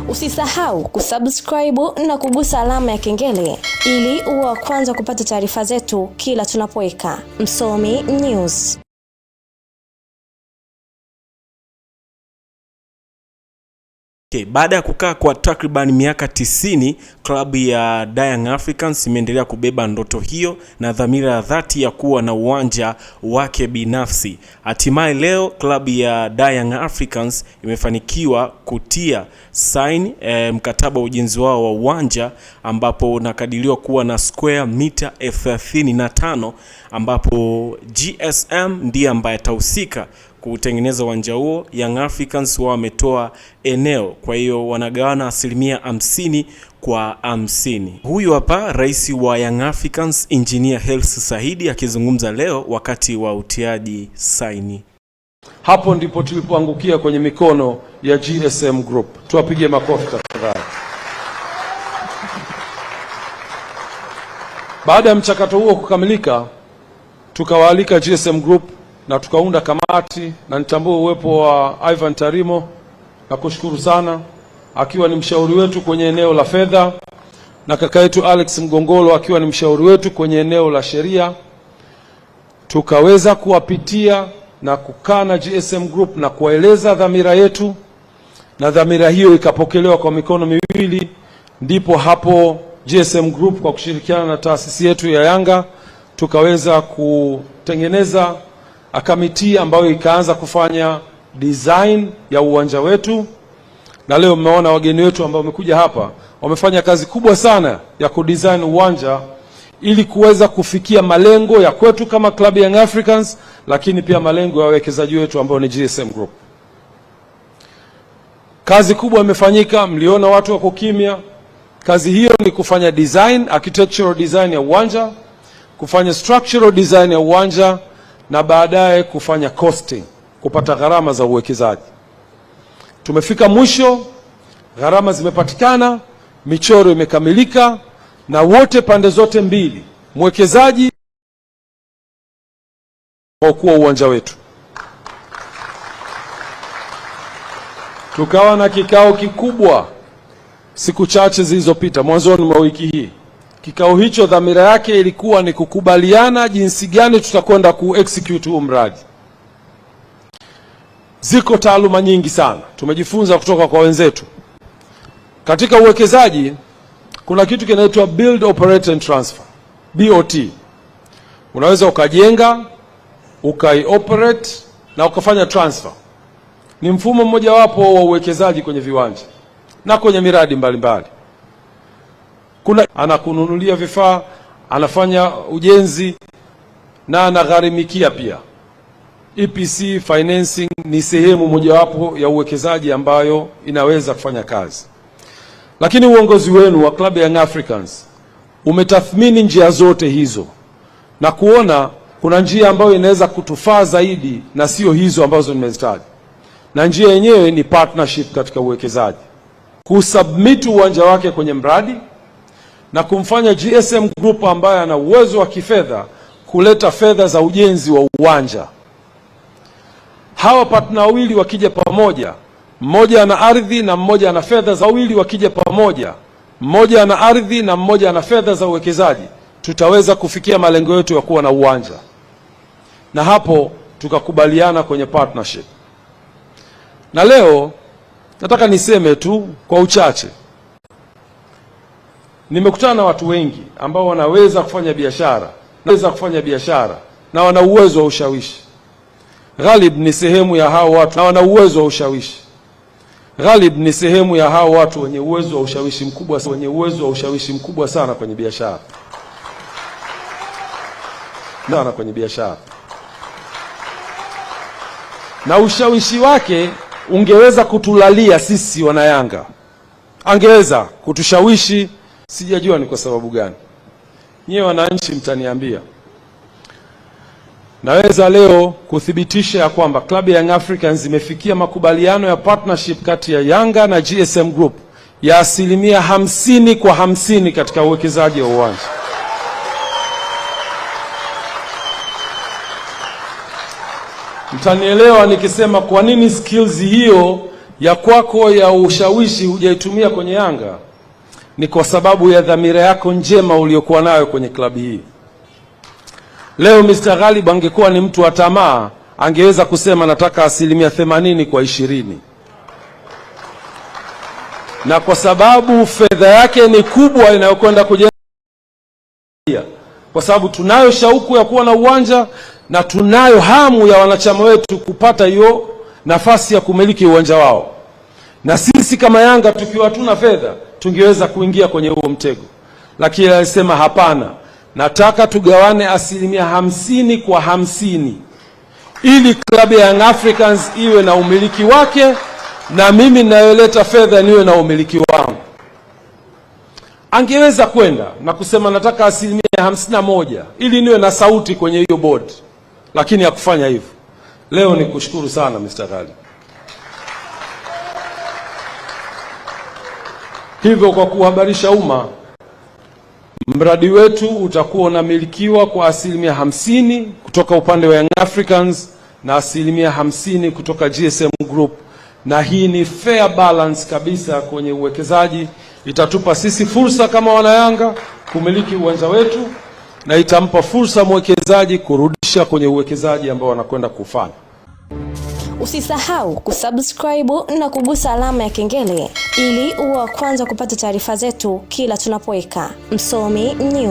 Usisahau kusubscribe na kugusa alama ya kengele ili uwe wa kwanza kupata taarifa zetu kila tunapoweka Msomi News. Baada ya kukaa kwa takriban miaka 90, klabu ya Young Africans imeendelea kubeba ndoto hiyo na dhamira ya dhati ya kuwa na uwanja wake binafsi. Hatimaye leo klabu ya Young Africans imefanikiwa kutia sign mkataba wa ujenzi wao wa uwanja, ambapo unakadiriwa kuwa na square mita 35, ambapo GSM ndiye ambaye atahusika kutengeneza uwanja huo. Young Africans wao wametoa eneo, kwa hiyo wanagawana 50% kwa 50. Huyu hapa rais wa Young Africans Engineer Hersi Said akizungumza leo wakati wa utiaji saini. Hapo ndipo tulipoangukia kwenye mikono ya GSM Group. Tuwapige makofi tafadhali. Baada ya mchakato huo kukamilika, tukawaalika GSM Group na tukaunda kamati, na nitambue uwepo wa Ivan Tarimo na kushukuru sana, akiwa ni mshauri wetu kwenye eneo la fedha, na kaka yetu Alex Mgongolo akiwa ni mshauri wetu kwenye eneo la sheria. Tukaweza kuwapitia na kukaa na GSM Group na kueleza dhamira yetu, na dhamira hiyo ikapokelewa kwa mikono miwili. Ndipo hapo GSM Group kwa kushirikiana na taasisi yetu ya Yanga tukaweza kutengeneza kamiti ambayo ikaanza kufanya design ya uwanja wetu, na leo mmeona wageni wetu ambao wamekuja hapa wamefanya kazi kubwa sana ya kudesign uwanja ili kuweza kufikia malengo ya kwetu kama klabu ya Young Africans, lakini pia malengo ya wawekezaji wetu ambao ni GSM Group. Kazi kubwa imefanyika, mliona watu wako kimya. Kazi hiyo ni kufanya design, architectural design ya uwanja, kufanya structural design ya uwanja, na baadaye kufanya costing, kupata gharama za uwekezaji. Tumefika mwisho, gharama zimepatikana, michoro imekamilika, na wote pande zote mbili, mwekezaji kwa kuwa uwanja wetu. Tukawa na kikao kikubwa siku chache zilizopita, mwanzoni mwa wiki hii. Kikao hicho dhamira yake ilikuwa ni kukubaliana jinsi gani tutakwenda ku-execute huu mradi. Ziko taaluma nyingi sana tumejifunza kutoka kwa wenzetu. Katika uwekezaji kuna kitu kinaitwa build, operate and transfer, BOT. Unaweza ukajenga, ukai-operate na ukafanya transfer. Ni mfumo mmoja wapo wa uwekezaji kwenye viwanja na kwenye miradi mbalimbali. Kuna anakununulia vifaa, anafanya ujenzi na anagharimikia pia. EPC financing ni sehemu mojawapo ya uwekezaji ambayo inaweza kufanya kazi. Lakini uongozi wenu wa klabu ya Young Africans umetathmini njia zote hizo na kuona kuna njia ambayo inaweza kutufaa zaidi na sio hizo ambazo nimezitaja. Na njia yenyewe ni partnership katika uwekezaji. Kusubmit uwanja wake kwenye mradi na kumfanya GSM Group ambaye ana uwezo wa kifedha kuleta fedha za ujenzi wa uwanja. Hawa partner wawili wakija pamoja, mmoja ana ardhi na mmoja ana fedha za wawili wakija pamoja, mmoja ana ardhi na mmoja ana fedha za uwekezaji, tutaweza kufikia malengo yetu ya kuwa na uwanja. Na hapo tukakubaliana kwenye partnership. Na leo nataka niseme tu kwa uchache, nimekutana na watu wengi ambao wanaweza kufanya biashara, na wana uwezo wa ushawishi. Ghalib ni sehemu ya hao watu na wana uwezo wa ushawishi. Ghalib ni sehemu ya hao watu wenye uwezo wa ushawishi mkubwa sana kwenye biashara. Na ushawishi wake ungeweza kutulalia sisi wanayanga. Angeweza kutushawishi, sijajua ni kwa sababu gani. Nyewe wananchi mtaniambia. Naweza leo kuthibitisha ya kwamba klabu ya Young Africans imefikia makubaliano ya partnership kati ya Yanga na GSM Group ya 50% kwa 50 katika uwekezaji wa uwanja. Mtanielewa nikisema kwa nini skills hiyo ya kwako ya ushawishi hujaitumia kwenye Yanga ni kwa sababu ya dhamira yako njema uliyokuwa nayo kwenye klabu hii. Leo Mr. Ghalib angekuwa ni mtu wa tamaa, angeweza kusema nataka 80% kwa 20. Na kwa sababu fedha yake ni kubwa inayokwenda kujenga, kwa sababu tunayo shauku ya kuwa na uwanja na tunayo hamu ya wanachama wetu kupata hiyo nafasi ya kumiliki uwanja wao. Na sisi kama Yanga tukiwa tuna fedha tungeweza kuingia kwenye huo mtego, lakini alisema hapana, nataka tugawane 50% kwa 50 ili klabu ya Young Africans iwe na umiliki wake na mimi ninayoleta fedha niwe na umiliki wangu. Angeweza kwenda na kusema nataka 51% ili niwe na sauti kwenye hiyo board, lakini hakufanya hivyo. Leo ni kushukuru sana Mr. Ghalib. Hivyo kwa kuhabarisha umma, mradi wetu utakuwa unamilikiwa kwa 50% kutoka upande wa Young Africans na 50% kutoka GSM Group, na hii ni fair balance kabisa kwenye uwekezaji. Itatupa sisi fursa kama wanayanga kumiliki uwanja wetu na itampa fursa mwekezaji kurudisha kwenye uwekezaji ambao wanakwenda kufanya. Usisahau kusubscribe na kugusa alama ya kengele ili uwe wa kwanza kupata taarifa zetu kila tunapoweka Msomi News.